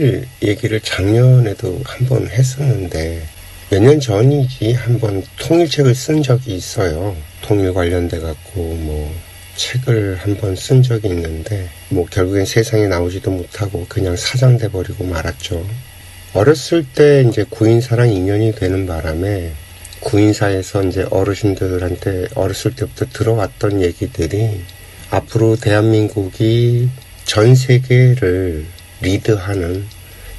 통일 얘기를 작년에도 한번 했었는데 몇 년 전이지 한번 통일책을 쓴 적이 있어요. 통일 관련돼 갖고 뭐 책을 한번 쓴 적이 있는데 뭐 결국엔 세상에 나오지도 못하고 그냥 사장돼 버리고 말았죠. 어렸을 때 이제 구인사랑 인연이 되는 바람에 구인사에서 이제 어르신들한테 어렸을 때부터 들어왔던 얘기들이 앞으로 대한민국이 전 세계를 리드하는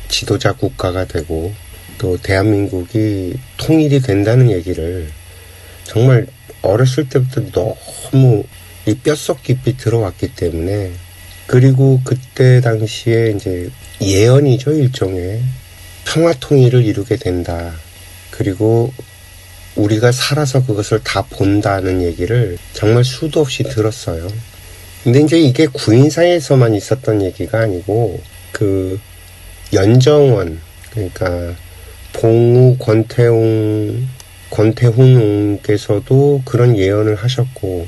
지도자 국가가 되고 또 대한민국이 통일이 된다는 얘기를 정말 어렸을 때부터 너무 이 뼛속 깊이 들어왔기 때문에, 그리고 그때 당시에 이제 예언이죠, 일종의 평화 통일을 이루게 된다. 그리고 우리가 살아서 그것을 다 본다는 얘기를 정말 수도 없이 들었어요. 근데 이제 이게 구인사에서만 있었던 얘기가 아니고 그 연정원, 그러니까 봉우 권태훈께서도 그런 예언을 하셨고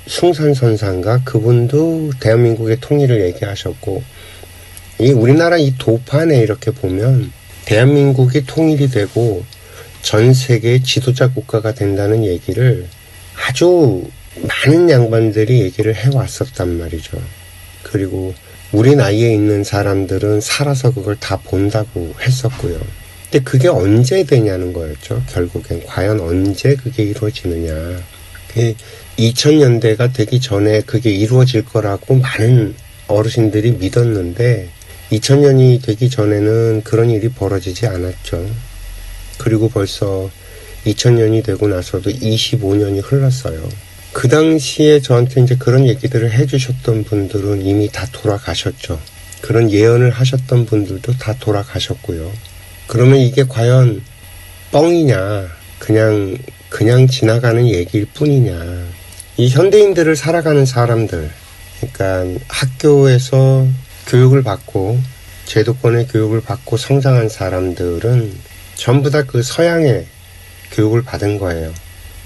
숭산선상가 그분도 대한민국의 통일을 얘기하셨고, 이 우리나라 이 도판에 이렇게 보면 대한민국이 통일이 되고 전 세계 지도자 국가가 된다는 얘기를 아주 많은 양반들이 얘기를 해왔었단 말이죠. 그리고 우리 나이에 있는 사람들은 살아서 그걸 다 본다고 했었고요. 근데 그게 언제 되냐는 거였죠. 결국엔 과연 언제 그게 이루어지느냐. 2000년대가 되기 전에 그게 이루어질 거라고 많은 어르신들이 믿었는데 2000년이 되기 전에는 그런 일이 벌어지지 않았죠. 그리고 벌써 2000년이 되고 나서도 25년이 흘렀어요. 그 당시에 저한테 이제 그런 얘기들을 해주셨던 분들은 이미 다 돌아가셨죠. 그런 예언을 하셨던 분들도 다 돌아가셨고요. 그러면 이게 과연 뻥이냐, 그냥 지나가는 얘기일 뿐이냐. 이 현대인들을 살아가는 사람들, 그러니까 학교에서 교육을 받고 제도권의 교육을 받고 성장한 사람들은 전부 다 그 서양의 교육을 받은 거예요.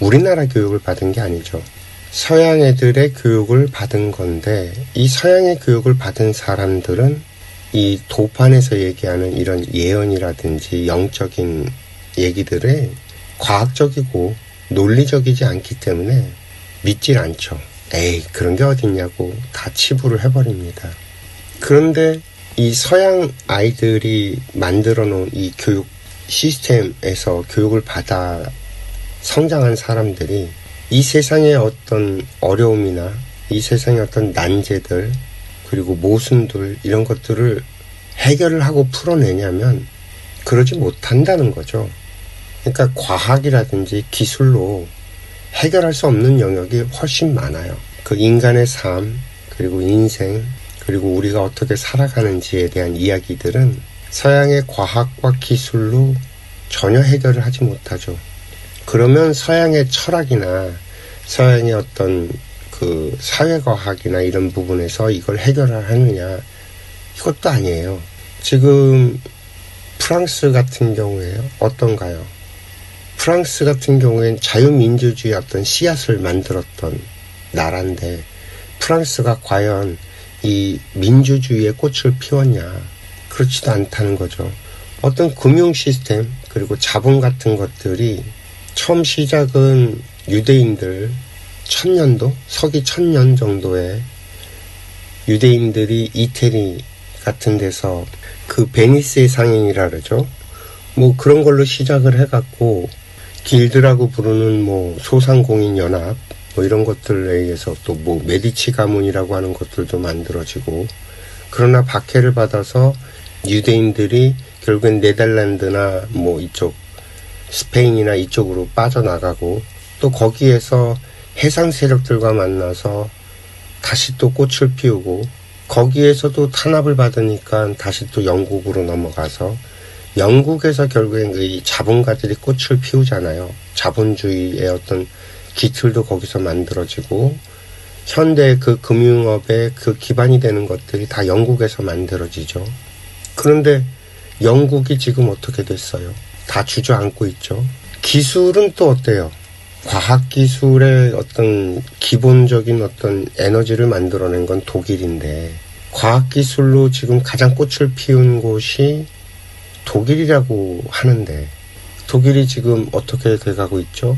우리나라 교육을 받은 게 아니죠. 서양 애들의 교육을 받은 건데, 이 서양의 교육을 받은 사람들은 이 도판에서 얘기하는 이런 예언이라든지 영적인 얘기들에 과학적이고 논리적이지 않기 때문에 믿질 않죠. 에이, 그런 게 어딨냐고 다 치부를 해버립니다. 그런데 이 서양 아이들이 만들어 놓은 이 교육 시스템에서 교육을 받아 성장한 사람들이 이 세상의 어떤 어려움이나 이 세상의 어떤 난제들 그리고 모순들 이런 것들을 해결을 하고 풀어내냐면 그러지 못한다는 거죠. 그러니까 과학이라든지 기술로 해결할 수 없는 영역이 훨씬 많아요. 그 인간의 삶, 그리고 인생, 그리고 우리가 어떻게 살아가는지에 대한 이야기들은 서양의 과학과 기술로 전혀 해결을 하지 못하죠. 그러면 서양의 철학이나 서양의 어떤 그 사회과학이나 이런 부분에서 이걸 해결을 하느냐, 이것도 아니에요. 지금 프랑스 같은 경우에 어떤가요? 프랑스 같은 경우엔 자유민주주의 어떤 씨앗을 만들었던 나라인데 프랑스가 과연 이 민주주의의 꽃을 피웠냐? 그렇지도 않다는 거죠. 어떤 금융 시스템 그리고 자본 같은 것들이 처음 시작은 유대인들 1000년도, 서기 1000년 정도에 유대인들이 이태리 같은 데서 그 베니스의 상인이라 그러죠. 뭐 그런 걸로 시작을 해갖고 길드라고 부르는 뭐 소상공인 연합 뭐 이런 것들에 의해서 또 뭐 메디치 가문이라고 하는 것들도 만들어지고, 그러나 박해를 받아서 유대인들이 결국엔 네덜란드나 뭐 이쪽 스페인이나 이쪽으로 빠져나가고 또 거기에서 해상 세력들과 만나서 다시 또 꽃을 피우고 거기에서도 탄압을 받으니까 다시 또 영국으로 넘어가서 영국에서 결국엔 이 자본가들이 꽃을 피우잖아요. 자본주의의 어떤 기틀도 거기서 만들어지고 현대 그 금융업의 그 기반이 되는 것들이 다 영국에서 만들어지죠. 그런데 영국이 지금 어떻게 됐어요? 다 주저앉고 있죠. 기술은 또 어때요? 과학기술의 어떤 기본적인 어떤 에너지를 만들어낸 건 독일인데 과학기술로 지금 가장 꽃을 피운 곳이 독일이라고 하는데, 독일이 지금 어떻게 돼가고 있죠?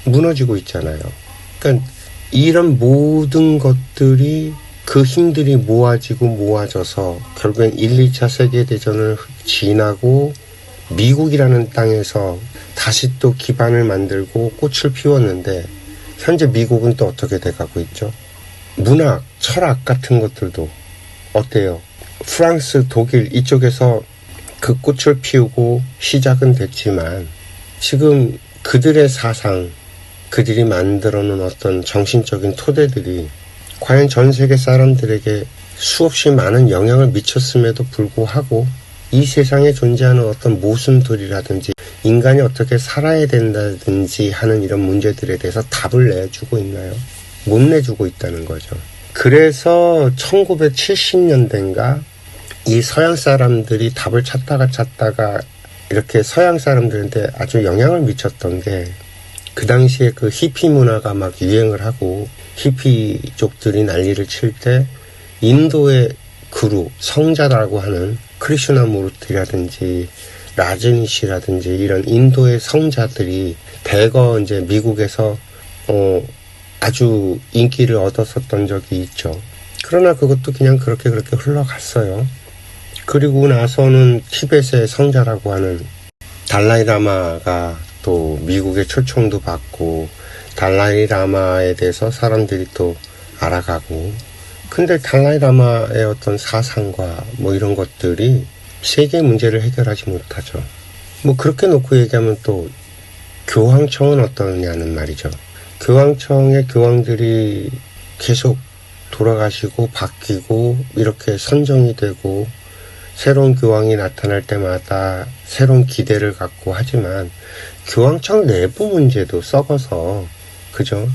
무너지고 있잖아요. 그러니까 이런 모든 것들이 그 힘들이 모아져서 결국엔 1, 2차 세계대전을 지나고 미국이라는 땅에서 다시 또 기반을 만들고 꽃을 피웠는데, 현재 미국은 또 어떻게 돼가고 있죠? 문학, 철학 같은 것들도 어때요? 프랑스, 독일 이쪽에서 그 꽃을 피우고 시작은 됐지만 지금 그들의 사상, 그들이 만들어 놓은 어떤 정신적인 토대들이 과연 전 세계 사람들에게 수없이 많은 영향을 미쳤음에도 불구하고 이 세상에 존재하는 어떤 모순들이라든지 인간이 어떻게 살아야 된다든지 하는 이런 문제들에 대해서 답을 내주고 있나요? 못 내주고 있다는 거죠. 그래서 1970년대인가 이 서양 사람들이 답을 찾다가 이렇게 서양 사람들한테 아주 영향을 미쳤던 게, 그 당시에 그 히피 문화가 막 유행을 하고 히피족들이 난리를 칠 때 인도의 그루, 성자라고 하는 크리슈나무르티라든지 라즈니시라든지 이런 인도의 성자들이 대거 이제 미국에서 아주 인기를 얻었었던 적이 있죠. 그러나 그것도 그냥 그렇게 흘러갔어요. 그리고 나서는 티벳의 성자라고 하는 달라이라마가 또 미국의 초청도 받고 달라이라마에 대해서 사람들이 또 알아가고, 근데 달라이라마의 어떤 사상과 뭐 이런 것들이 세계 문제를 해결하지 못하죠. 뭐 그렇게 놓고 얘기하면 또 교황청은 어떠냐는 말이죠. 교황청의 교황들이 계속 돌아가시고 바뀌고 이렇게 선정이 되고 새로운 교황이 나타날 때마다 새로운 기대를 갖고 하지만 교황청 내부 문제도 썩어서, 그죠?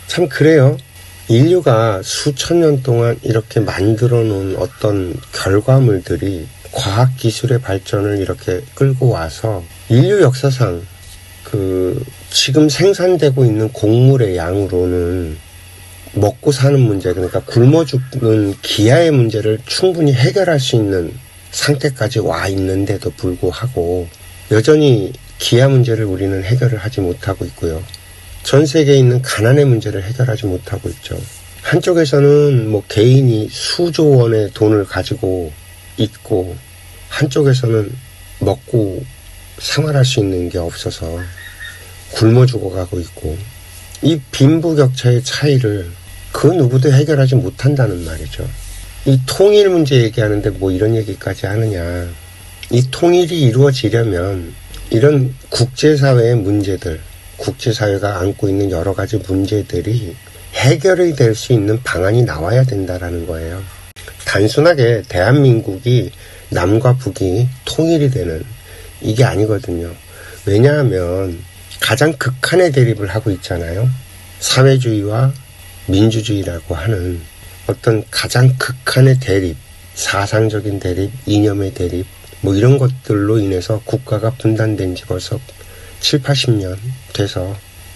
참 그래요. 인류가 수천 년 동안 이렇게 만들어 놓은 어떤 결과물들이 과학기술의 발전을 이렇게 끌고 와서 인류 역사상 지금 생산되고 있는 곡물의 양으로는 먹고 사는 문제, 그러니까 굶어 죽는 기아의 문제를 충분히 해결할 수 있는 상태까지 와 있는데도 불구하고 여전히 기아 문제를 우리는 해결을 하지 못하고 있고요. 전 세계에 있는 가난의 문제를 해결하지 못하고 있죠. 한쪽에서는 뭐 개인이 수조 원의 돈을 가지고 있고 한쪽에서는 먹고 생활할 수 있는 게 없어서 굶어 죽어가고 있고, 이 빈부격차의 차이를 그 누구도 해결하지 못한다는 말이죠. 이 통일 문제 얘기하는데 뭐 이런 얘기까지 하느냐. 이 통일이 이루어지려면 이런 국제사회의 문제들, 국제사회가 안고 있는 여러 가지 문제들이 해결이 될 수 있는 방안이 나와야 된다라는 거예요. 단순하게 대한민국이 남과 북이 통일이 되는 이게 아니거든요. 왜냐하면 가장 극한의 대립을 하고 있잖아요. 사회주의와 민주주의라고 하는 어떤 가장 극한의 대립, 사상적인 대립, 이념의 대립, 뭐 이런 것들로 인해서 국가가 분단된 지 벌써 7, 80년 돼서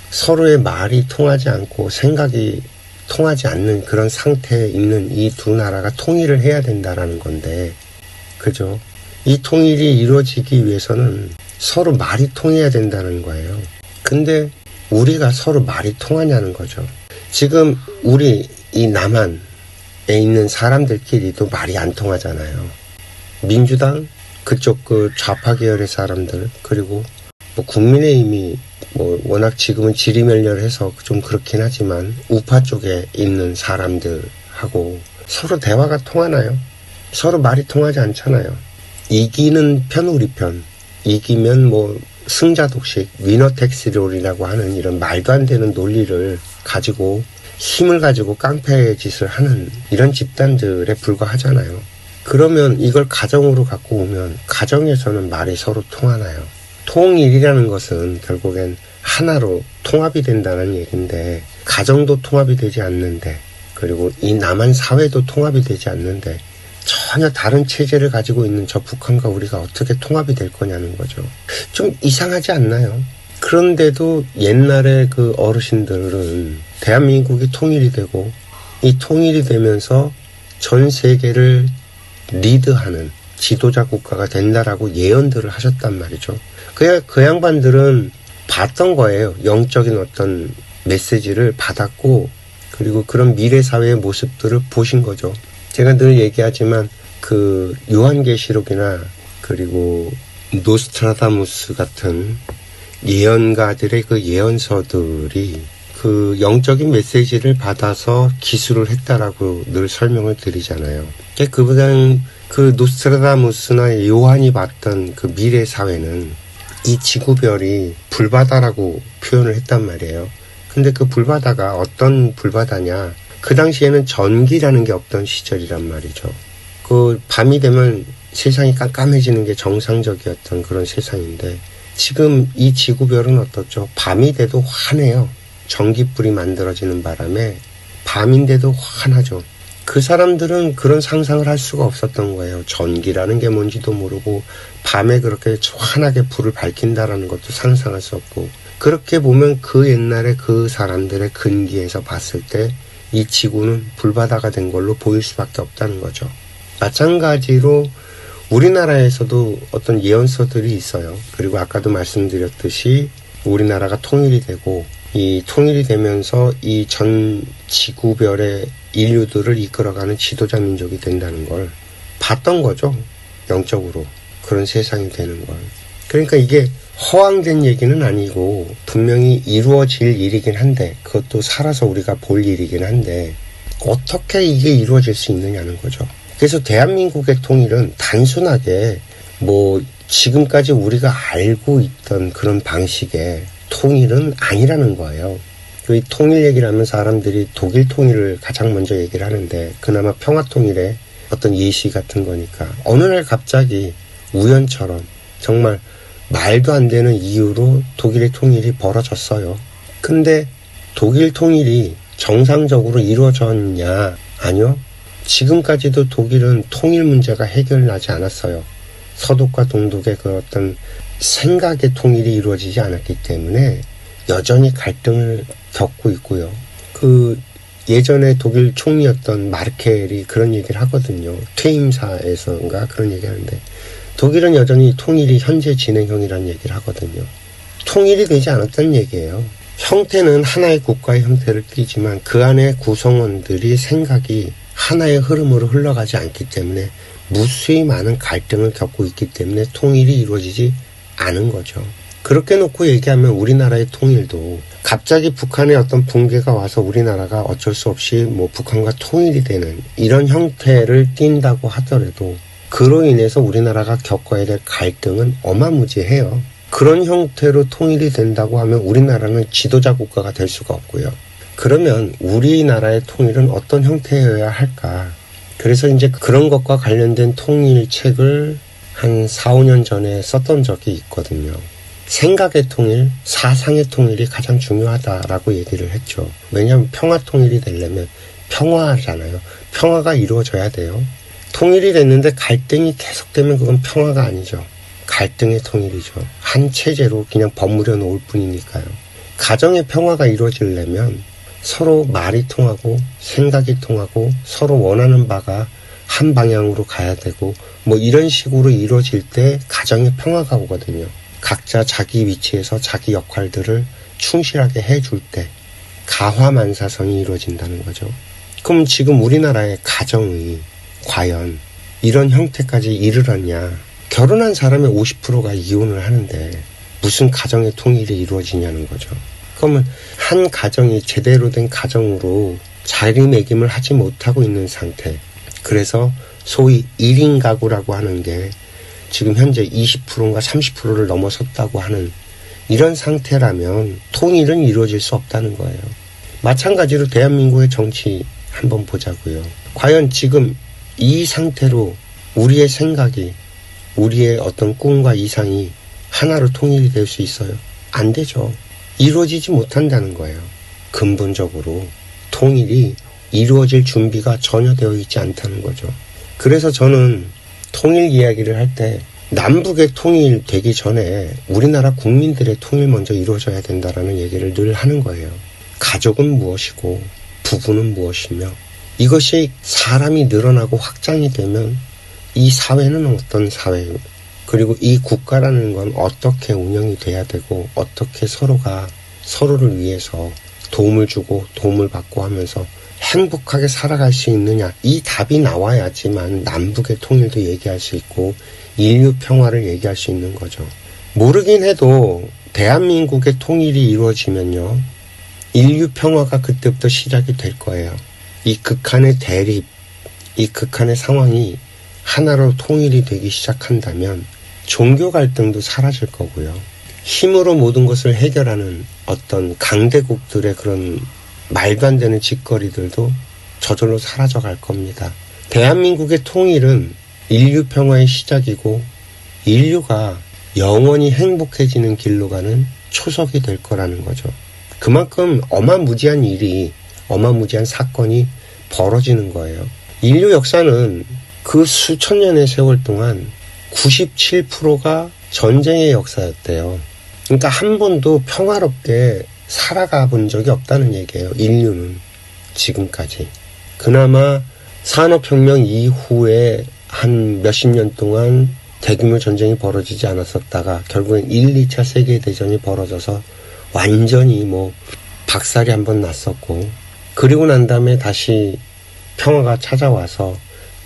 서로의 말이 통하지 않고 생각이 통하지 않는 그런 상태에 있는 이 두 나라가 통일을 해야 된다라는 건데, 그죠? 이 통일이 이루어지기 위해서는 서로 말이 통해야 된다는 거예요. 근데 우리가 서로 말이 통하냐는 거죠. 지금 우리 이 남한에 있는 사람들끼리도 말이 안 통하잖아요. 민주당 그쪽 그 좌파 계열의 사람들, 그리고 뭐 국민의힘이 뭐 워낙 지금은 지리멸렬해서 좀 그렇긴 하지만 우파 쪽에 있는 사람들하고 서로 대화가 통하나요? 서로 말이 통하지 않잖아요. 이기는 편 우리 편, 이기면 뭐 승자 독식, 위너 텍스 롤이라고 하는 이런 말도 안 되는 논리를 가지고 힘을 가지고 깡패 짓을 하는 이런 집단들에 불과하잖아요. 그러면 이걸 가정으로 갖고 오면 가정에서는 말이 서로 통하나요? 통일이라는 것은 결국엔 하나로 통합이 된다는 얘기인데, 가정도 통합이 되지 않는데, 그리고 이 남한 사회도 통합이 되지 않는데 전혀 다른 체제를 가지고 있는 저 북한과 우리가 어떻게 통합이 될 거냐는 거죠. 좀 이상하지 않나요? 그런데도 옛날에 그 어르신들은 대한민국이 통일이 되고, 이 통일이 되면서 전 세계를 리드하는 지도자 국가가 된다라고 예언들을 하셨단 말이죠. 그 양반들은 봤던 거예요. 영적인 어떤 메시지를 받았고, 그리고 그런 미래 사회의 모습들을 보신 거죠. 제가 늘 얘기하지만 그 요한계시록이나 그리고 노스트라다무스 같은 예언가들의 그 예언서들이 그 영적인 메시지를 받아서 기술을 했다라고 늘 설명을 드리잖아요. 그보다는 그 노스트라다무스나 요한이 봤던 그 미래 사회는 이 지구별이 불바다라고 표현을 했단 말이에요. 근데 그 불바다가 어떤 불바다냐? 그 당시에는 전기라는 게 없던 시절이란 말이죠. 그 밤이 되면 세상이 깜깜해지는 게 정상적이었던 그런 세상인데, 지금 이 지구별은 어떻죠? 밤이 돼도 환해요. 전기불이 만들어지는 바람에 밤인데도 환하죠. 그 사람들은 그런 상상을 할 수가 없었던 거예요. 전기라는 게 뭔지도 모르고 밤에 그렇게 환하게 불을 밝힌다라는 것도 상상할 수 없고, 그렇게 보면 그 옛날에 그 사람들의 근기에서 봤을 때 이 지구는 불바다가 된 걸로 보일 수밖에 없다는 거죠. 마찬가지로 우리나라에서도 어떤 예언서들이 있어요. 그리고 아까도 말씀드렸듯이 우리나라가 통일이 되고, 이 통일이 되면서 이 전 지구별의 인류들을 이끌어가는 지도자 민족이 된다는 걸 봤던 거죠. 영적으로. 그런 세상이 되는 걸. 그러니까 이게 허황된 얘기는 아니고 분명히 이루어질 일이긴 한데, 그것도 살아서 우리가 볼 일이긴 한데, 어떻게 이게 이루어질 수 있느냐는 거죠. 그래서 대한민국의 통일은 단순하게 뭐 지금까지 우리가 알고 있던 그런 방식의 통일은 아니라는 거예요. 이 통일 얘기를 하면 사람들이 독일 통일을 가장 먼저 얘기를 하는데, 그나마 평화 통일의 어떤 예시 같은 거니까 어느 날 갑자기 우연처럼 정말 말도 안 되는 이유로 독일의 통일이 벌어졌어요. 근데 독일 통일이 정상적으로 이루어졌냐? 아니요. 지금까지도 독일은 통일 문제가 해결나지 않았어요. 서독과 동독의 그 어떤 생각의 통일이 이루어지지 않았기 때문에 여전히 갈등을 겪고 있고요. 그 예전에 독일 총리였던 마르켈이 그런 얘기를 하거든요. 퇴임사에서인가 그런 얘기 하는데, 독일은 여전히 통일이 현재 진행형이라는 얘기를 하거든요. 통일이 되지 않았다는 얘기예요. 형태는 하나의 국가의 형태를 띠지만 그 안에 구성원들이 생각이 하나의 흐름으로 흘러가지 않기 때문에 무수히 많은 갈등을 겪고 있기 때문에 통일이 이루어지지 않은 거죠. 그렇게 놓고 얘기하면 우리나라의 통일도 갑자기 북한의 어떤 붕괴가 와서 우리나라가 어쩔 수 없이 뭐 북한과 통일이 되는 이런 형태를 띈다고 하더라도 그로 인해서 우리나라가 겪어야 될 갈등은 어마무지해요. 그런 형태로 통일이 된다고 하면 우리나라는 지도자 국가가 될 수가 없고요. 그러면 우리나라의 통일은 어떤 형태여야 할까? 그래서 이제 그런 것과 관련된 통일책을 한 4, 5년 전에 썼던 적이 있거든요. 생각의 통일, 사상의 통일이 가장 중요하다라고 얘기를 했죠. 왜냐하면 평화 통일이 되려면 평화잖아요. 평화가 이루어져야 돼요. 통일이 됐는데 갈등이 계속되면 그건 평화가 아니죠. 갈등의 통일이죠. 한 체제로 그냥 버무려 놓을 뿐이니까요. 가정의 평화가 이루어지려면 서로 말이 통하고 생각이 통하고 서로 원하는 바가 한 방향으로 가야 되고 뭐 이런 식으로 이루어질 때 가정의 평화가 오거든요. 각자 자기 위치에서 자기 역할들을 충실하게 해줄 때 가화만사성이 이루어진다는 거죠. 그럼 지금 우리나라의 가정이 과연 이런 형태까지 이르렀냐? 결혼한 사람의 50%가 이혼을 하는데 무슨 가정의 통일이 이루어지냐는 거죠. 그러면 한 가정이 제대로 된 가정으로 자리매김을 하지 못하고 있는 상태. 그래서 소위 1인 가구라고 하는 게 지금 현재 20%인가 30%를 넘어섰다고 하는 이런 상태라면 통일은 이루어질 수 없다는 거예요. 마찬가지로 대한민국의 정치 한번 보자고요. 과연 지금 이 상태로 우리의 생각이, 우리의 어떤 꿈과 이상이 하나로 통일이 될 수 있어요? 안 되죠. 이루어지지 못한다는 거예요. 근본적으로 통일이 이루어질 준비가 전혀 되어 있지 않다는 거죠. 그래서 저는 통일 이야기를 할 때 남북의 통일 되기 전에 우리나라 국민들의 통일 먼저 이루어져야 된다라는 얘기를 늘 하는 거예요. 가족은 무엇이고 부부는 무엇이며 이것이 사람이 늘어나고 확장이 되면 이 사회는 어떤 사회예요? 그리고 이 국가라는 건 어떻게 운영이 돼야 되고 어떻게 서로가 서로를 위해서 도움을 주고 도움을 받고 하면서 행복하게 살아갈 수 있느냐, 이 답이 나와야지만 남북의 통일도 얘기할 수 있고 인류 평화를 얘기할 수 있는 거죠. 모르긴 해도 대한민국의 통일이 이루어지면요, 인류 평화가 그때부터 시작이 될 거예요. 이 극한의 대립, 이 극한의 상황이 하나로 통일이 되기 시작한다면 종교 갈등도 사라질 거고요. 힘으로 모든 것을 해결하는 어떤 강대국들의 그런 말도 안 되는 짓거리들도 저절로 사라져 갈 겁니다. 대한민국의 통일은 인류 평화의 시작이고 인류가 영원히 행복해지는 길로 가는 초석이 될 거라는 거죠. 그만큼 어마무지한 일이, 어마무지한 사건이 벌어지는 거예요. 인류 역사는 그 수천 년의 세월 동안 97%가 전쟁의 역사였대요. 그러니까 한 번도 평화롭게 살아가 본 적이 없다는 얘기예요. 인류는 지금까지. 그나마 산업혁명 이후에 한 몇십 년 동안 대규모 전쟁이 벌어지지 않았었다가 결국엔 1, 2차 세계대전이 벌어져서 완전히 박살이 한번 났었고, 그리고 난 다음에 다시 평화가 찾아와서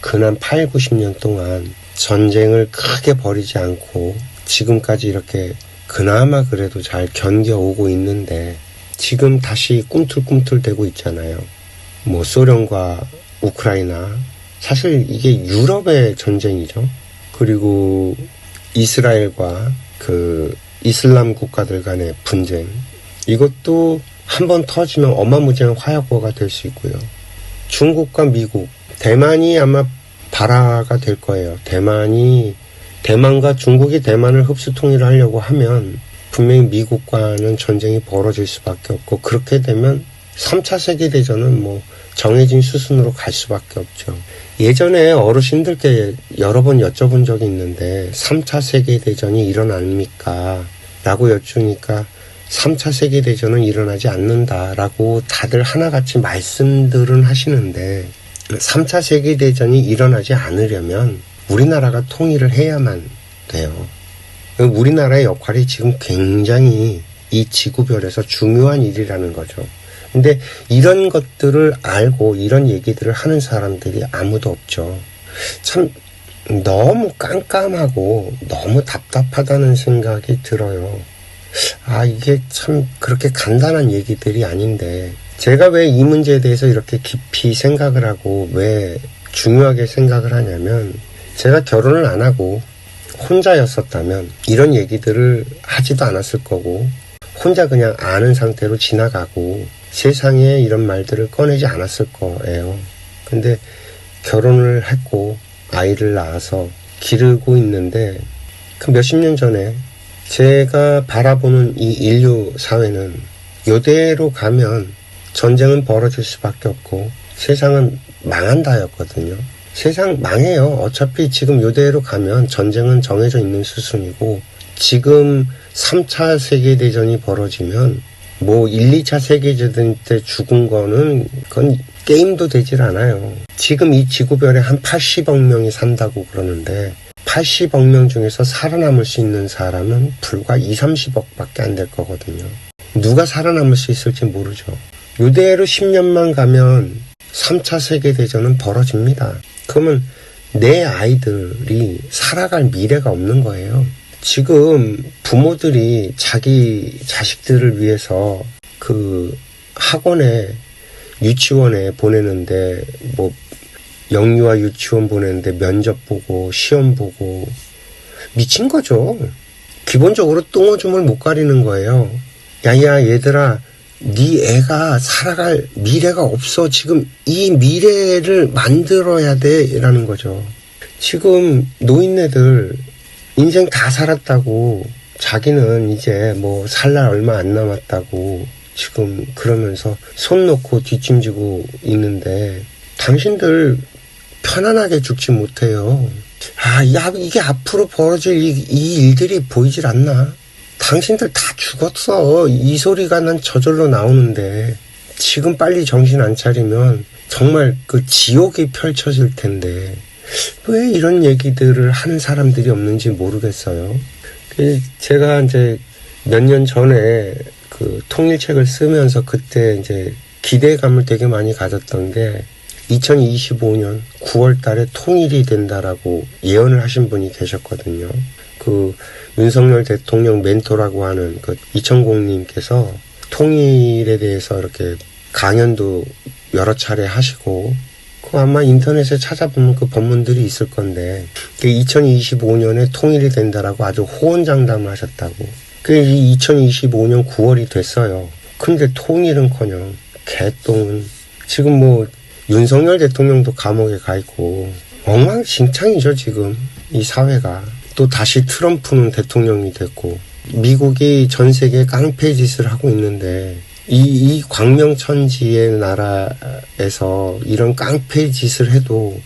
근한 8, 90년 동안 전쟁을 크게 벌이지 않고 지금까지 이렇게 그나마 그래도 잘 견뎌오고 있는데, 지금 다시 꿈틀꿈틀대고 있잖아요. 소련과 우크라이나, 사실 이게 유럽의 전쟁이죠. 그리고 이스라엘과 그 이슬람 국가들 간의 분쟁, 이것도 한번 터지면 어마무지한 화약고가 될 수 있고요. 중국과 미국, 대만이 아마 발화가 될 거예요. 대만과 중국이 대만을 흡수 통일을 하려고 하면 분명히 미국과는 전쟁이 벌어질 수밖에 없고, 그렇게 되면 3차 세계대전은 정해진 수순으로 갈 수밖에 없죠. 예전에 어르신들께 여러 번 여쭤본 적이 있는데 3차 세계대전이 일어납니까? 라고 여쭈니까 3차 세계대전은 일어나지 않는다라고 다들 하나같이 말씀들은 하시는데, 3차 세계대전이 일어나지 않으려면 우리나라가 통일을 해야만 돼요. 우리나라의 역할이 지금 굉장히 이 지구별에서 중요한 일이라는 거죠. 근데 이런 것들을 알고 이런 얘기들을 하는 사람들이 아무도 없죠. 참 너무 깜깜하고 너무 답답하다는 생각이 들어요. 이게 참 그렇게 간단한 얘기들이 아닌데, 제가 왜 이 문제에 대해서 이렇게 깊이 생각을 하고 왜 중요하게 생각을 하냐면, 제가 결혼을 안 하고 혼자였었다면 이런 얘기들을 하지도 않았을 거고, 혼자 그냥 아는 상태로 지나가고 세상에 이런 말들을 꺼내지 않았을 거예요. 근데 결혼을 했고 아이를 낳아서 기르고 있는데, 그 몇십 년 전에 제가 바라보는 이 인류 사회는 이대로 가면 전쟁은 벌어질 수밖에 없고 세상은 망한다였거든요. 세상 망해요. 어차피 지금 이대로 가면 전쟁은 정해져 있는 수순이고, 지금 3차 세계대전이 벌어지면 1, 2차 세계대전 때 죽은 거는 그건 게임도 되질 않아요. 지금 이 지구별에 한 80억 명이 산다고 그러는데 80억 명 중에서 살아남을 수 있는 사람은 불과 20, 30억밖에 안 될 거거든요. 누가 살아남을 수 있을지 모르죠. 이대로 10년만 가면 3차 세계대전은 벌어집니다. 그러면 내 아이들이 살아갈 미래가 없는 거예요. 지금 부모들이 자기 자식들을 위해서 그 학원에, 유치원에 보내는데 영유아 유치원 보내는데 면접 보고 시험 보고 미친 거죠. 기본적으로 똥오줌을 못 가리는 거예요. 야야 얘들아, 네 애가 살아갈 미래가 없어. 지금 이 미래를 만들어야 돼 라는 거죠. 지금 노인네들 인생 다 살았다고, 자기는 이제 살 날 얼마 안 남았다고 지금 그러면서 손 놓고 뒷짐지고 있는데, 당신들 편안하게 죽지 못해요. 이게 앞으로 벌어질 이 일들이 보이질 않나? 당신들 다 죽었어. 이 소리가 난 저절로 나오는데 지금 빨리 정신 안 차리면 정말 그 지옥이 펼쳐질 텐데 왜 이런 얘기들을 하는 사람들이 없는지 모르겠어요. 제가 이제 몇 년 전에 그 통일책을 쓰면서 그때 이제 기대감을 되게 많이 가졌던 게 2025년 9월 달에 통일이 된다라고 예언을 하신 분이 계셨거든요. 그 윤석열 대통령 멘토라고 하는 그 이천공님께서 통일에 대해서 이렇게 강연도 여러 차례 하시고, 그 아마 인터넷에 찾아보면 그 본문들이 있을 건데, 2025년에 통일이 된다라고 아주 호언장담을 하셨다고. 그게 2025년 9월이 됐어요. 근데 통일은커녕 개똥은 지금 뭐 윤석열 대통령도 감옥에 가 있고 엉망진창이죠 지금 이 사회가. 또 다시 트럼프는 대통령이 됐고 미국이 전 세계에 깡패 짓을 하고 있는데 이 광명천지의 나라에서 이런 깡패 짓을 해도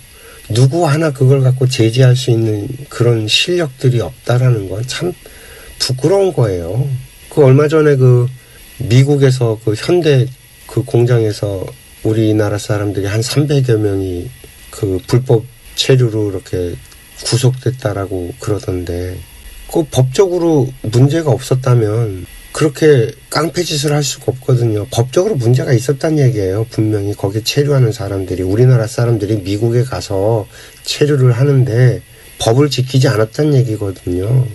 누구 하나 그걸 갖고 제지할 수 있는 그런 실력들이 없다라는 건 참 부끄러운 거예요. 그 얼마 전에 그 미국에서 그 현대 그 공장에서 우리나라 사람들이 한 300여 명이 그 불법 체류로 이렇게 구속됐다라고 그러던데, 그 법적으로 문제가 없었다면 그렇게 깡패짓을 할 수가 없거든요. 법적으로 문제가 있었단 얘기예요. 분명히 거기 체류하는 사람들이, 우리나라 사람들이 미국에 가서 체류를 하는데 법을 지키지 않았단 얘기거든요.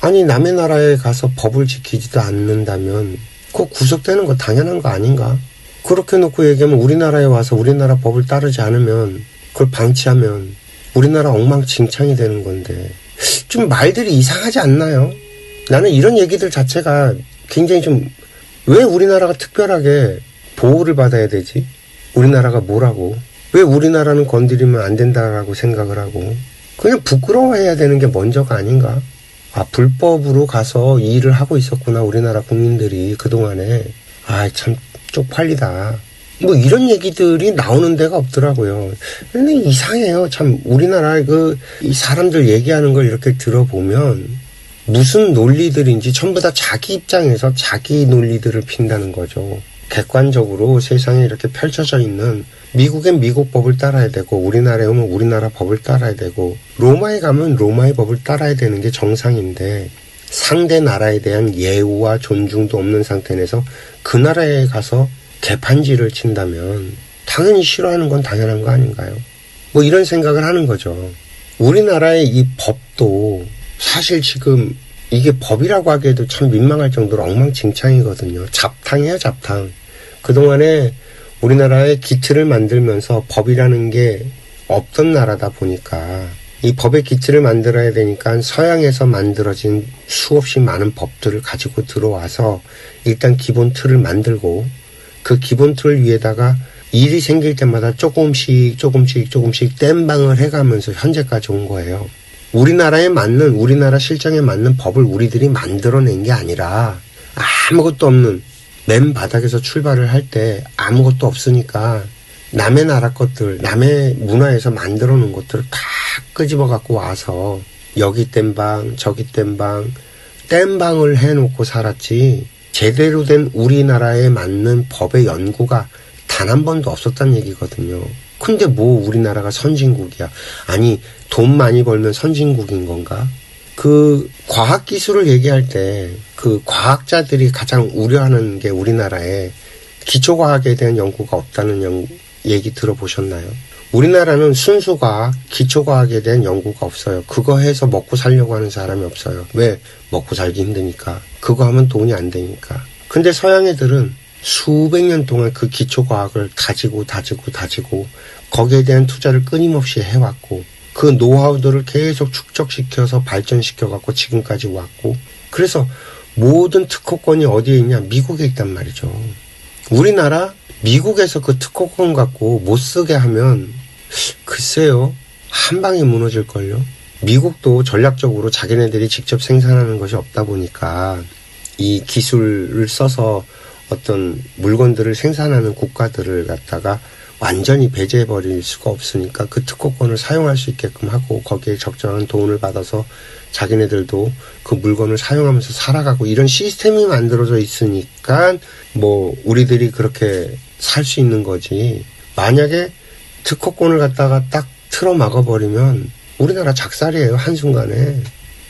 아니 남의 나라에 가서 법을 지키지도 않는다면 그거 구속되는 거 당연한 거 아닌가? 그렇게 놓고 얘기하면 우리나라에 와서 우리나라 법을 따르지 않으면 그걸 방치하면 우리나라 엉망진창이 되는 건데, 좀 말들이 이상하지 않나요? 나는 이런 얘기들 자체가 굉장히 좀, 왜 우리나라가 특별하게 보호를 받아야 되지? 우리나라가 뭐라고? 왜 우리나라는 건드리면 안 된다라고 생각을 하고, 그냥 부끄러워해야 되는 게 먼저가 아닌가? 아, 불법으로 가서 이 일을 하고 있었구나 우리나라 국민들이 그동안에. 아, 참 쪽팔리다. 뭐 이런 얘기들이 나오는 데가 없더라고요. 근데 이상해요. 참 우리나라 이 사람들 얘기하는 걸 이렇게 들어보면 무슨 논리들인지 전부 다 자기 입장에서 자기 논리들을 핀다는 거죠. 객관적으로 세상에 이렇게 펼쳐져 있는, 미국엔 미국 법을 따라야 되고 우리나라에 오면 우리나라 법을 따라야 되고 로마에 가면 로마의 법을 따라야 되는 게 정상인데, 상대 나라에 대한 예우와 존중도 없는 상태에서 그 나라에 가서 개판지를 친다면 당연히 싫어하는 건 당연한 거 아닌가요? 뭐 이런 생각을 하는 거죠. 우리나라의 이 법도 사실 지금 이게 법이라고 하기에도 참 민망할 정도로 엉망진창이거든요. 잡탕이에요, 잡탕. 그동안에 우리나라의 기틀을 만들면서 법이라는 게 없던 나라다 보니까 이 법의 기틀을 만들어야 되니까 서양에서 만들어진 수없이 많은 법들을 가지고 들어와서 일단 기본 틀을 만들고, 그 기본 틀 위에다가 일이 생길 때마다 조금씩 땜방을 해가면서 현재까지 온 거예요. 우리나라에 맞는, 우리나라 실정에 맞는 법을 우리들이 만들어낸 게 아니라 아무것도 없는 맨 바닥에서 출발을 할 때 아무것도 없으니까 남의 나라 것들, 남의 문화에서 만들어 놓은 것들을 다 끄집어 갖고 와서 여기 땜방 저기 땜방을 해놓고 살았지, 제대로 된 우리나라에 맞는 법의 연구가 단 한 번도 없었단 얘기거든요. 근데 뭐 우리나라가 선진국이야. 아니 돈 많이 벌면 선진국인 건가? 그 과학기술을 얘기할 때 그 과학자들이 가장 우려하는 게 우리나라에 기초과학에 대한 연구가 없다는 얘기 들어보셨나요? 우리나라는 순수과학, 기초과학에 대한 연구가 없어요. 그거 해서 먹고 살려고 하는 사람이 없어요. 왜? 먹고 살기 힘드니까. 그거 하면 돈이 안 되니까. 근데 서양 애들은 수백 년 동안 그 기초과학을 다지고 거기에 대한 투자를 끊임없이 해왔고, 그 노하우들을 계속 축적시켜서 발전시켜갖고 지금까지 왔고, 그래서 모든 특허권이 어디에 있냐? 미국에 있단 말이죠. 우리나라 미국에서 그 특허권 갖고 못 쓰게 하면 글쎄요, 한 방에 무너질걸요. 미국도 전략적으로 자기네들이 직접 생산하는 것이 없다 보니까 이 기술을 써서 어떤 물건들을 생산하는 국가들을 갖다가 완전히 배제해버릴 수가 없으니까 그 특허권을 사용할 수 있게끔 하고 거기에 적정한 돈을 받아서 자기네들도 그 물건을 사용하면서 살아가고, 이런 시스템이 만들어져 있으니까 뭐 우리들이 그렇게 살 수 있는 거지, 만약에 특허권을 갖다가 딱 틀어 막아버리면 우리나라 작살이에요, 한순간에.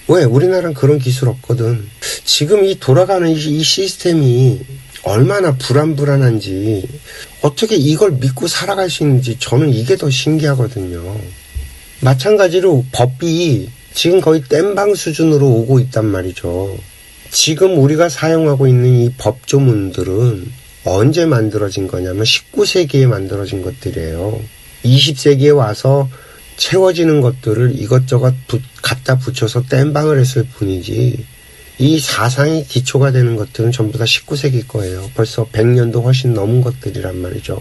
왜? 우리나라는 그런 기술 없거든. 지금 이 돌아가는 이 시스템이 얼마나 불안한지, 어떻게 이걸 믿고 살아갈 수 있는지 저는 이게 더 신기하거든요. 마찬가지로 법이 지금 거의 땜방 수준으로 오고 있단 말이죠. 지금 우리가 사용하고 있는 이 법조문들은 언제 만들어진 거냐면 19세기에 만들어진 것들이에요. 20세기에 와서 채워지는 것들을 이것저것 갖다 붙여서 땜방을 했을 뿐이지, 이 사상의 기초가 되는 것들은 전부 다 19세기 거예요. 벌써 100년도 훨씬 넘은 것들이란 말이죠.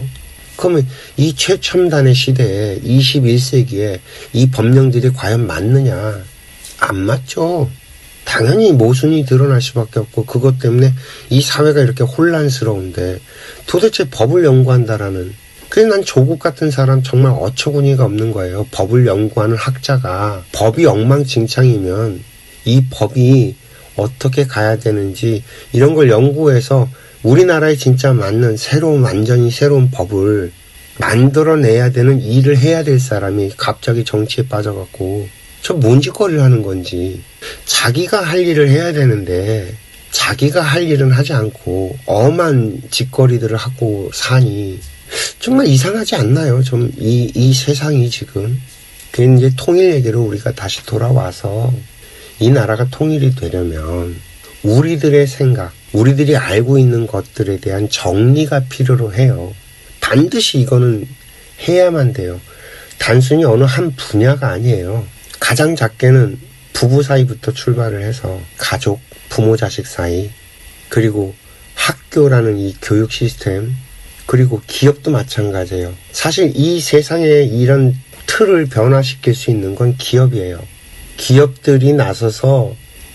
그러면 이 최첨단의 시대에 21세기에 이 법령들이 과연 맞느냐? 안 맞죠. 당연히 모순이 드러날 수밖에 없고, 그것 때문에 이 사회가 이렇게 혼란스러운데 도대체 법을 연구한다라는, 그래 난 조국 같은 사람 정말 어처구니가 없는 거예요. 법을 연구하는 학자가 법이 엉망진창이면 이 법이 어떻게 가야 되는지 이런 걸 연구해서 우리나라에 진짜 맞는 완전히 새로운 법을 만들어내야 되는 일을 해야 될 사람이 갑자기 정치에 빠져갖고 저 뭔 짓거리를 하는 건지, 자기가 할 일을 해야 되는데 자기가 할 일은 하지 않고 엄한 짓거리들을 하고 사니 정말 이상하지 않나요? 좀 이 세상이 지금. 그 이제 통일 얘기로 우리가 다시 돌아와서, 이 나라가 통일이 되려면 우리들의 생각, 우리들이 알고 있는 것들에 대한 정리가 필요로 해요. 반드시 이거는 해야만 돼요. 단순히 어느 한 분야가 아니에요. 가장 작게는 부부 사이부터 출발을 해서 가족, 부모 자식 사이, 그리고 학교라는 이 교육 시스템, 그리고 기업도 마찬가지예요. 사실 이 세상에 이런 틀을 변화시킬 수 있는 건 기업이에요. 기업들이 나서서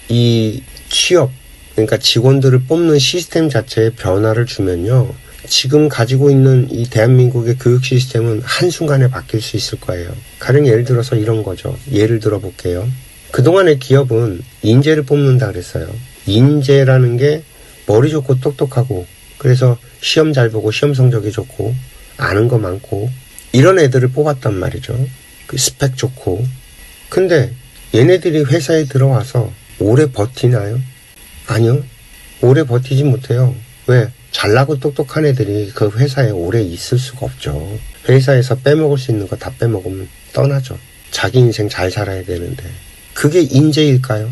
이 취업, 그러니까 직원들을 뽑는 시스템 자체에 변화를 주면요, 지금 가지고 있는 이 대한민국의 교육 시스템은 한순간에 바뀔 수 있을 거예요. 가령 예를 들어서 이런 거죠. 예를 들어 볼게요. 그동안의 기업은 인재를 뽑는다 그랬어요. 인재라는 게 머리 좋고 똑똑하고, 그래서 시험 잘 보고 시험 성적이 좋고 아는 거 많고 이런 애들을 뽑았단 말이죠. 그 스펙 좋고. 근데 얘네들이 회사에 들어와서 오래 버티나요? 아니요. 오래 버티지 못해요. 왜? 잘나고 똑똑한 애들이 그 회사에 오래 있을 수가 없죠. 회사에서 빼먹을 수 있는 거 다 빼먹으면 떠나죠. 자기 인생 잘 살아야 되는데. 그게 인재일까요?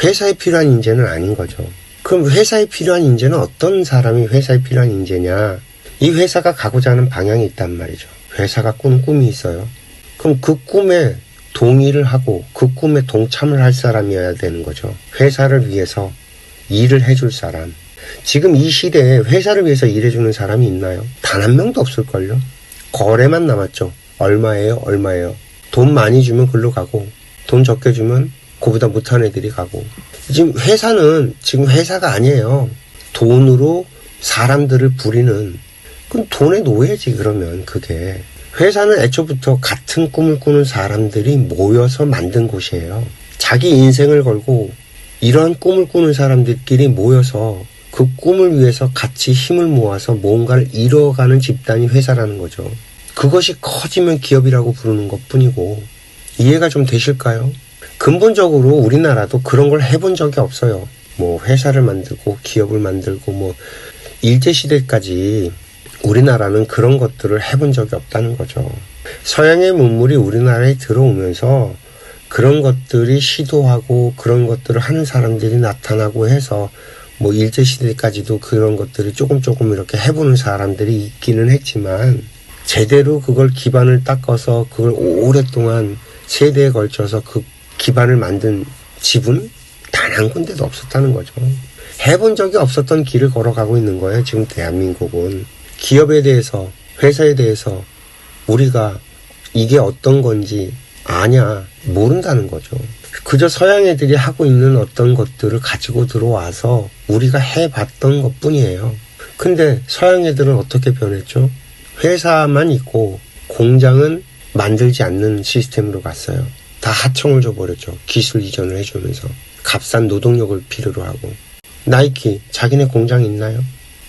회사에 필요한 인재는 아닌 거죠. 그럼 회사에 필요한 인재는 어떤 사람이 회사에 필요한 인재냐? 이 회사가 가고자 하는 방향이 있단 말이죠. 회사가 꾸는 꿈이 있어요. 그럼 그 꿈에 동의를 하고 그 꿈에 동참을 할 사람이어야 되는 거죠. 회사를 위해서 일을 해줄 사람. 지금 이 시대에 회사를 위해서 일해주는 사람이 있나요? 단 한 명도 없을걸요? 거래만 남았죠. 얼마예요? 돈 많이 주면 글로 가고, 돈 적게 주면 그보다 못한 애들이 가고. 지금 회사는 지금 회사가 아니에요. 돈으로 사람들을 부리는, 그건 돈의 노예지. 그러면 그게 회사는 애초부터 같은 꿈을 꾸는 사람들이 모여서 만든 곳이에요. 자기 인생을 걸고 이런 꿈을 꾸는 사람들끼리 모여서 그 꿈을 위해서 같이 힘을 모아서 뭔가를 이뤄가는 집단이 회사라는 거죠. 그것이 커지면 기업이라고 부르는 것뿐이고. 이해가 좀 되실까요? 근본적으로 우리나라도 그런 걸 해본 적이 없어요. 뭐 회사를 만들고 기업을 만들고 뭐 일제시대까지 우리나라는 그런 것들을 해본 적이 없다는 거죠. 서양의 문물이 우리나라에 들어오면서 그런 것들이 시도하고 그런 것들을 하는 사람들이 나타나고 해서 뭐 일제시대까지도 그런 것들을 조금 이렇게 해보는 사람들이 있기는 했지만, 제대로 그걸 기반을 닦아서 그걸 오랫동안 세대에 걸쳐서 그 기반을 만든 집은 단 한 군데도 없었다는 거죠. 해본 적이 없었던 길을 걸어가고 있는 거예요. 지금 대한민국은. 기업에 대해서, 회사에 대해서 우리가 이게 어떤 건지 아냐, 모른다는 거죠. 그저 서양 애들이 하고 있는 어떤 것들을 가지고 들어와서 우리가 해봤던 것 뿐이에요. 근데 서양 애들은 어떻게 변했죠? 회사만 있고 공장은 만들지 않는 시스템으로 갔어요. 다 하청을 줘버렸죠. 기술 이전을 해주면서. 값싼 노동력을 필요로 하고. 나이키, 자기네 공장 있나요?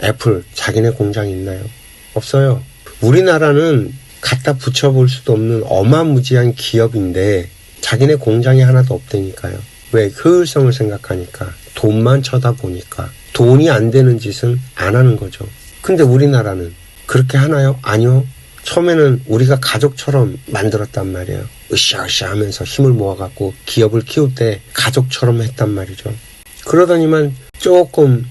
애플, 자기네 공장 있나요? 없어요. 우리나라는 갖다 붙여볼 수도 없는 어마무지한 기업인데 자기네 공장이 하나도 없다니까요. 왜? 효율성을 생각하니까, 돈만 쳐다보니까. 돈이 안 되는 짓은 안 하는 거죠. 근데 우리나라는 그렇게 하나요? 아니요. 처음에는 우리가 가족처럼 만들었단 말이에요. 으쌰으쌰 하면서 힘을 모아갖고 기업을 키울 때 가족처럼 했단 말이죠. 그러더니만 조금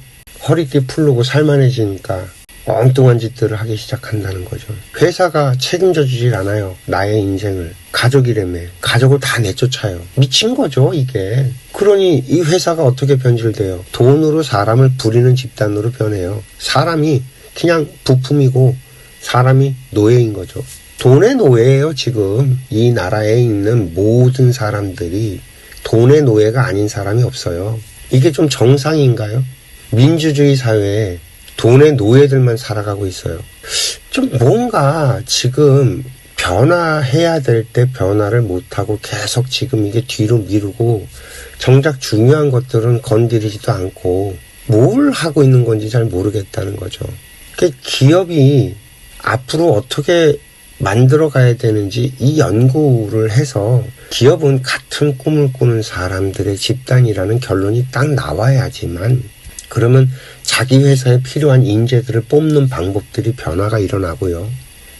허리띠 풀르고 살만해지니까 엉뚱한 짓들을 하기 시작한다는 거죠. 회사가 책임져 주질 않아요. 나의 인생을. 가족이라며. 가족을 다 내쫓아요. 미친 거죠, 이게. 그러니 이 회사가 어떻게 변질돼요? 돈으로 사람을 부리는 집단으로 변해요. 사람이 그냥 부품이고 사람이 노예인 거죠. 돈의 노예예요, 지금. 이 나라에 있는 모든 사람들이 돈의 노예가 아닌 사람이 없어요. 이게 좀 정상인가요? 민주주의 사회에 돈의 노예들만 살아가고 있어요. 좀 뭔가 지금 변화해야 될 때 변화를 못하고 계속 지금 이게 뒤로 미루고 정작 중요한 것들은 건드리지도 않고 뭘 하고 있는 건지 잘 모르겠다는 거죠. 기업이 앞으로 어떻게 만들어 가야 되는지 이 연구를 해서 기업은 같은 꿈을 꾸는 사람들의 집단이라는 결론이 딱 나와야지만 그러면 자기 회사에 필요한 인재들을 뽑는 방법들이 변화가 일어나고요.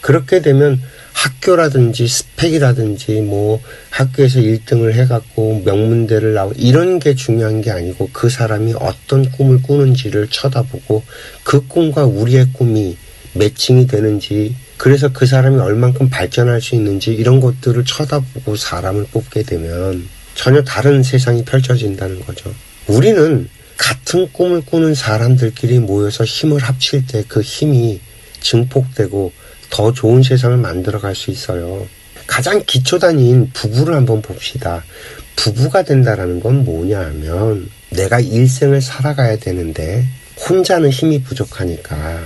그렇게 되면 학교라든지 스펙이라든지 뭐 학교에서 1등을 해갖고 명문대를 나오고 이런 게 중요한 게 아니고 그 사람이 어떤 꿈을 꾸는지를 쳐다보고 그 꿈과 우리의 꿈이 매칭이 되는지 그래서 그 사람이 얼만큼 발전할 수 있는지 이런 것들을 쳐다보고 사람을 뽑게 되면 전혀 다른 세상이 펼쳐진다는 거죠. 우리는 같은 꿈을 꾸는 사람들끼리 모여서 힘을 합칠 때 그 힘이 증폭되고 더 좋은 세상을 만들어갈 수 있어요. 가장 기초단위인 부부를 한번 봅시다. 부부가 된다라는 건 뭐냐 하면 내가 일생을 살아가야 되는데 혼자는 힘이 부족하니까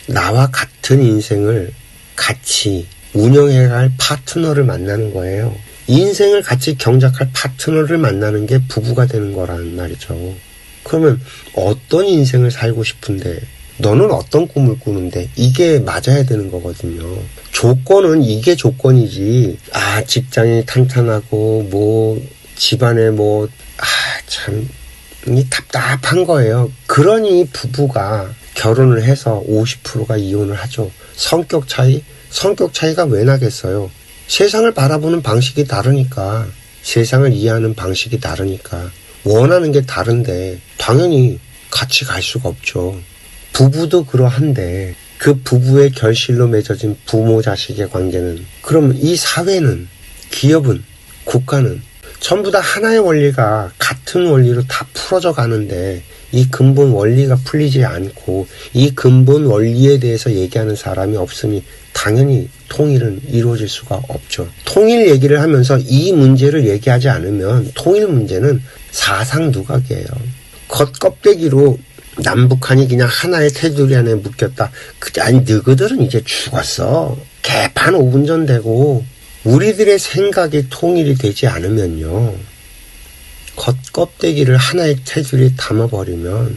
나와 같은 인생을 같이 운영해갈 파트너를 만나는 거예요. 인생을 같이 경작할 파트너를 만나는 게 부부가 되는 거란 말이죠. 그러면 어떤 인생을 살고 싶은데 너는 어떤 꿈을 꾸는데 이게 맞아야 되는 거거든요. 조건은 이게 조건이지. 직장이 탄탄하고 뭐 집안에 뭐 참 답답한 거예요. 그러니 부부가 결혼을 해서 50%가 이혼을 하죠. 성격 차이가 왜 나겠어요? 세상을 바라보는 방식이 다르니까, 세상을 이해하는 방식이 다르니까, 원하는 게 다른데 당연히 같이 갈 수가 없죠. 부부도 그러한데 그 부부의 결실로 맺어진 부모 자식의 관계는, 그럼 이 사회는, 기업은, 국가는 전부 다 하나의 원리가 같은 원리로 다 풀어져 가는데 이 근본 원리가 풀리지 않고 이 근본 원리에 대해서 얘기하는 사람이 없으니 당연히 통일은 이루어질 수가 없죠. 통일 얘기를 하면서 이 문제를 얘기하지 않으면 통일 문제는 사상 누각이에요. 겉껍데기로 남북한이 그냥 하나의 테두리 안에 묶였다. 아니 너희들은 이제 죽었어. 개판 5분 전 되고 우리들의 생각이 통일이 되지 않으면요. 겉껍데기를 하나의 테두리에 담아버리면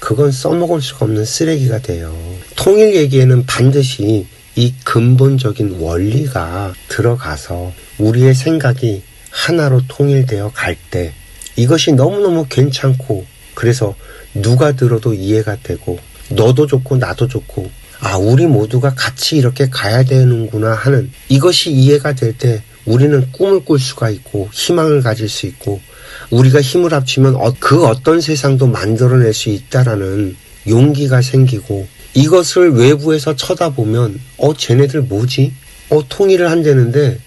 그건 써먹을 수가 없는 쓰레기가 돼요. 통일 얘기에는 반드시 이 근본적인 원리가 들어가서 우리의 생각이 하나로 통일되어 갈 때 이것이 너무너무 괜찮고 그래서 누가 들어도 이해가 되고 너도 좋고 나도 좋고 우리 모두가 같이 이렇게 가야 되는구나 하는 이것이 이해가 될 때 우리는 꿈을 꿀 수가 있고 희망을 가질 수 있고 우리가 힘을 합치면 그 어떤 세상도 만들어낼 수 있다라는 용기가 생기고 이것을 외부에서 쳐다보면 쟤네들 뭐지? 통일을 한다는데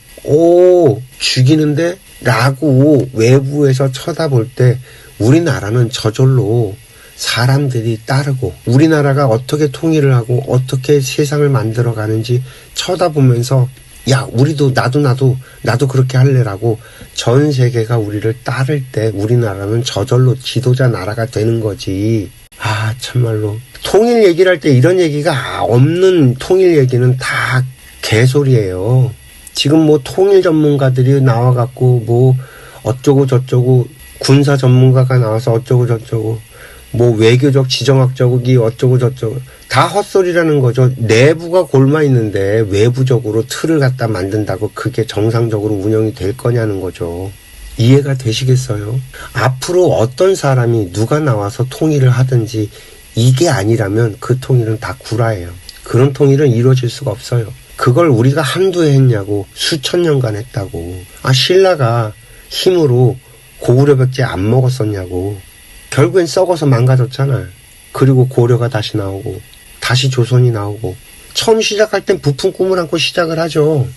죽이는데? 라고 외부에서 쳐다볼 때 우리나라는 저절로 사람들이 따르고 우리나라가 어떻게 통일을 하고 어떻게 세상을 만들어 가는지 쳐다보면서 야 우리도 나도 그렇게 할래라고 전 세계가 우리를 따를 때 우리나라는 저절로 지도자 나라가 되는 거지. 참말로 통일 얘기를 할 때 이런 얘기가 없는 통일 얘기는 다 개소리예요. 지금 뭐 통일 전문가들이 나와갖고 뭐 어쩌고 저쩌고 군사 전문가가 나와서 어쩌고 저쩌고 뭐 외교적 지정학적이 어쩌고 저쩌고 다 다 헛소리라는 거죠. 내부가 골마 있는데 외부적으로 틀을 갖다 만든다고 그게 정상적으로 운영이 될 거냐는 거죠. 이해가 되시겠어요? 앞으로 어떤 사람이 누가 나와서 통일을 하든지 이게 아니라면 그 통일은 다 구라예요. 그런 통일은 이루어질 수가 없어요. 그걸 우리가 한두 해 했냐고, 수천 년간 했다고. 신라가 힘으로 고구려백제 안 먹었었냐고. 결국엔 썩어서 망가졌잖아요. 그리고 고려가 다시 나오고 다시 조선이 나오고. 처음 시작할 땐 부푼 꿈을 안고 시작을 하죠.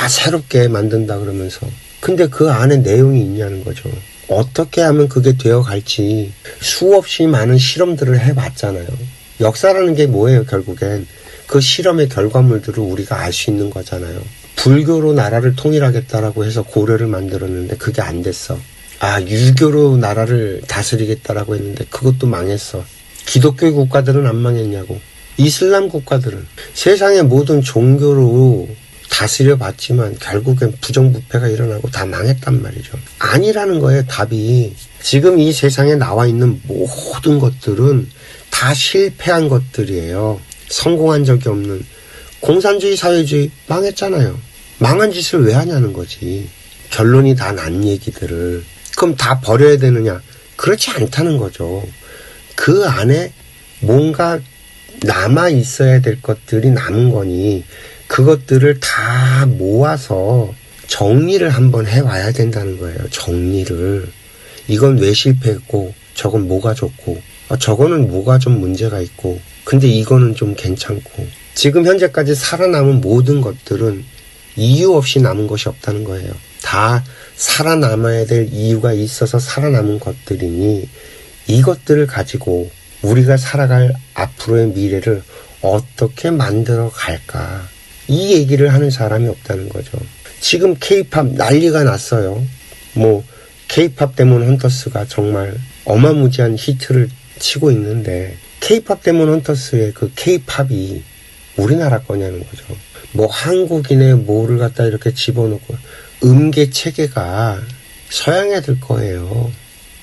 새롭게 만든다 그러면서. 근데 그 안에 내용이 있냐는 거죠. 어떻게 하면 그게 되어갈지 수없이 많은 실험들을 해봤잖아요. 역사라는 게 뭐예요? 결국엔 그 실험의 결과물들을 우리가 알 수 있는 거잖아요. 불교로 나라를 통일하겠다라고 해서 고려를 만들었는데 그게 안 됐어. 유교로 나라를 다스리겠다라고 했는데 그것도 망했어. 기독교 국가들은 안 망했냐고. 이슬람 국가들은 세상의 모든 종교로 다스려 봤지만 결국엔 부정부패가 일어나고 다 망했단 말이죠. 아니라는 거예요, 답이. 지금 이 세상에 나와 있는 모든 것들은 다 실패한 것들이에요. 성공한 적이 없는. 공산주의, 사회주의 망했잖아요. 망한 짓을 왜 하냐는 거지. 결론이 다 난 얘기들을. 그럼 다 버려야 되느냐? 그렇지 않다는 거죠. 그 안에 뭔가 남아 있어야 될 것들이 남은 거니 그것들을 다 모아서 정리를 한번 해와야 된다는 거예요. 정리를. 이건 왜 실패했고 저건 뭐가 좋고 저거는 뭐가 좀 문제가 있고 근데 이거는 좀 괜찮고. 지금 현재까지 살아남은 모든 것들은 이유 없이 남은 것이 없다는 거예요. 다 살아남아야 될 이유가 있어서 살아남은 것들이니 이것들을 가지고 우리가 살아갈 앞으로의 미래를 어떻게 만들어 갈까. 이 얘기를 하는 사람이 없다는 거죠. 지금 K-팝 난리가 났어요. K-팝 데몬 헌터스가 정말 어마무지한 히트를 치고 있는데 K-팝 데몬 헌터스의 그 K-팝이 우리나라 거냐는 거죠. 한국인의 뭐를 갖다 이렇게 집어넣고 음계 체계가 서양 애들 거예요.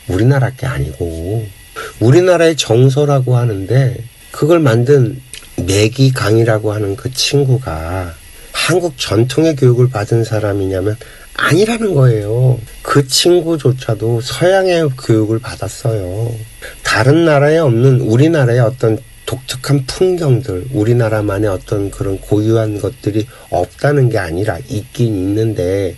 우리나라 게 아니고. 우리나라의 정서라고 하는데 그걸 만든 매기 강이라고 하는 그 친구가 한국 전통의 교육을 받은 사람이냐면 아니라는 거예요. 그 친구조차도 서양의 교육을 받았어요. 다른 나라에 없는 우리나라의 어떤 독특한 풍경들, 우리나라만의 어떤 그런 고유한 것들이 없다는 게 아니라 있긴 있는데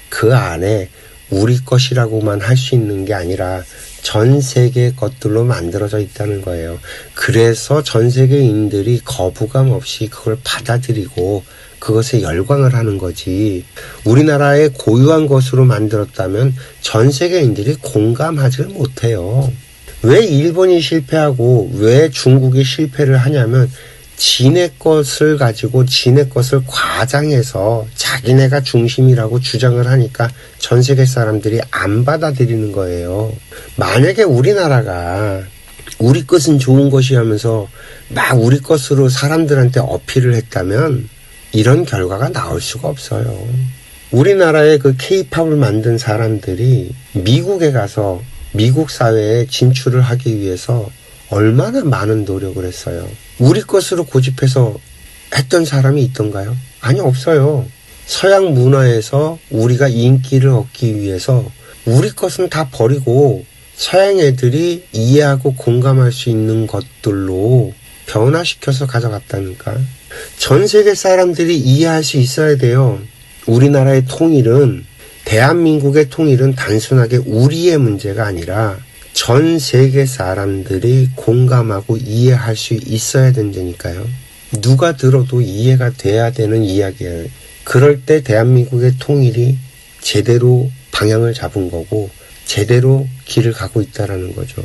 그 안에 우리 것이라고만 할 수 있는 게 아니라 전 세계 것들로 만들어져 있다는 거예요. 그래서 전 세계인들이 거부감 없이 그걸 받아들이고 그것에 열광을 하는 거지. 우리나라의 고유한 것으로 만들었다면 전 세계인들이 공감하지 못해요. 왜 일본이 실패하고 왜 중국이 실패를 하냐면 지네 것을 가지고 지네 것을 과장해서 자기네가 중심이라고 주장을 하니까 전 세계 사람들이 안 받아들이는 거예요. 만약에 우리나라가 우리 것은 좋은 것이 하면서 막 우리 것으로 사람들한테 어필을 했다면 이런 결과가 나올 수가 없어요. 우리나라의 그 K-팝을 만든 사람들이 미국에 가서 미국 사회에 진출을 하기 위해서 얼마나 많은 노력을 했어요. 우리 것으로 고집해서 했던 사람이 있던가요? 아니, 없어요. 서양 문화에서 우리가 인기를 얻기 위해서 우리 것은 다 버리고 서양 애들이 이해하고 공감할 수 있는 것들로 변화시켜서 가져갔다니까. 전 세계 사람들이 이해할 수 있어야 돼요. 우리나라의 통일은, 대한민국의 통일은 단순하게 우리의 문제가 아니라 전 세계 사람들이 공감하고 이해할 수 있어야 된다니까요. 누가 들어도 이해가 돼야 되는 이야기예요. 그럴 때 대한민국의 통일이 제대로 방향을 잡은 거고 제대로 길을 가고 있다라는 거죠.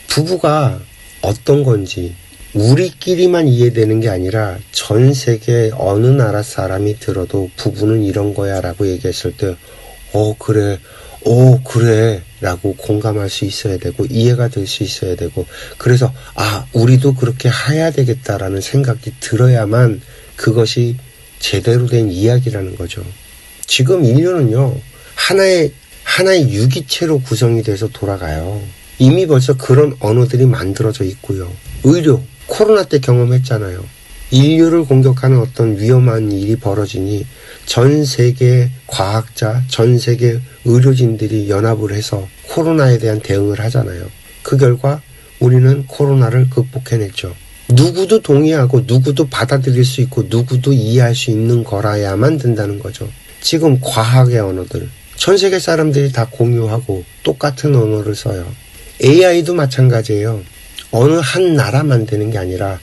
부부가 어떤 건지 우리끼리만 이해되는 게 아니라 전 세계 어느 나라 사람이 들어도 부부는 이런 거야 라고 얘기했을 때 그래 라고 공감할 수 있어야 되고 이해가 될 수 있어야 되고 그래서 우리도 그렇게 해야 되겠다라는 생각이 들어야만 그것이 제대로 된 이야기라는 거죠. 지금 인류는요 하나의 유기체로 구성이 돼서 돌아가요. 이미 벌써 그런 언어들이 만들어져 있고요. 의료, 코로나 때 경험했잖아요. 인류를 공격하는 어떤 위험한 일이 벌어지니 전 세계 과학자, 전 세계 의료진들이 연합을 해서 코로나에 대한 대응을 하잖아요. 그 결과 우리는 코로나를 극복해냈죠. 누구도 동의하고 누구도 받아들일 수 있고 누구도 이해할 수 있는 거라야만 된다는 거죠. 지금 과학의 언어들, 전 세계 사람들이 다 공유하고 똑같은 언어를 써요. AI도 마찬가지예요. 어느 한 나라만 되는 게 아니라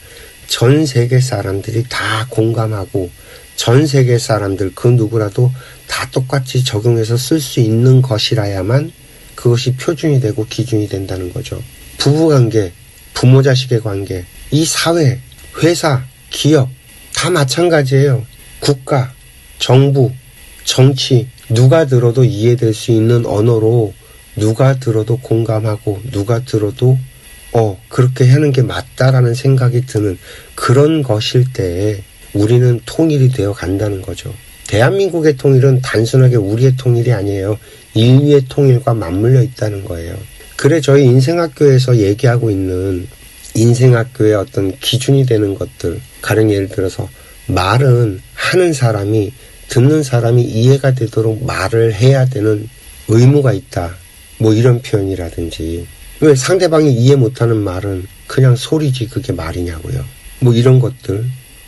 전 세계 사람들이 다 공감하고 전 세계 사람들 그 누구라도 다 똑같이 적용해서 쓸 수 있는 것이라야만 그것이 표준이 되고 기준이 된다는 거죠. 부부관계, 부모 자식의 관계, 이 사회, 회사, 기업 다 마찬가지예요. 국가, 정부, 정치 누가 들어도 이해될 수 있는 언어로 누가 들어도 공감하고 누가 들어도 그렇게 하는 게 맞다라는 생각이 드는 그런 것일 때에 우리는 통일이 되어 간다는 거죠. 대한민국의 통일은 단순하게 우리의 통일이 아니에요. 인류의 통일과 맞물려 있다는 거예요. 그래 저희 인생학교에서 얘기하고 있는 인생학교의 어떤 기준이 되는 것들, 가령 예를 들어서 말은 하는 사람이 듣는 사람이 이해가 되도록 말을 해야 되는 의무가 있다. 뭐 이런 표현이라든지 왜 상대방이 이해 못하는 말은 그냥 소리지 그게 말이냐고요. 뭐 이런 것들.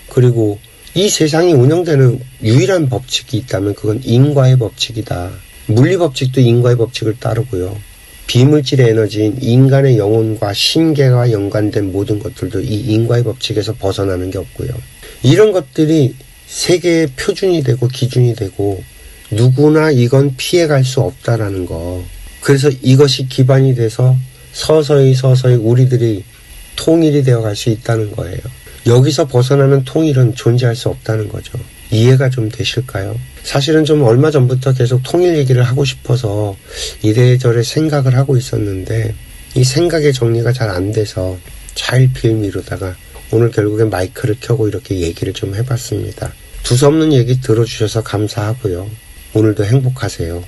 그리고 이 세상이 운영되는 유일한 법칙이 있다면 그건 인과의 법칙이다. 물리법칙도 인과의 법칙을 따르고요. 비물질의 에너지인 인간의 영혼과 신계와 연관된 모든 것들도 이 인과의 법칙에서 벗어나는 게 없고요. 이런 것들이 세계의 표준이 되고 기준이 되고 누구나 이건 피해갈 수 없다라는 거. 그래서 이것이 기반이 돼서 서서히 우리들이 통일이 되어갈 수 있다는 거예요. 여기서 벗어나는 통일은 존재할 수 없다는 거죠. 이해가 좀 되실까요? 사실은 좀 얼마 전부터 계속 통일 얘기를 하고 싶어서 이래저래 생각을 하고 있었는데 이 생각의 정리가 잘 안 돼서 차일피일 미루다가 오늘 결국엔 마이크를 켜고 이렇게 얘기를 좀 해봤습니다. 두서없는 얘기 들어주셔서 감사하고요. 오늘도 행복하세요.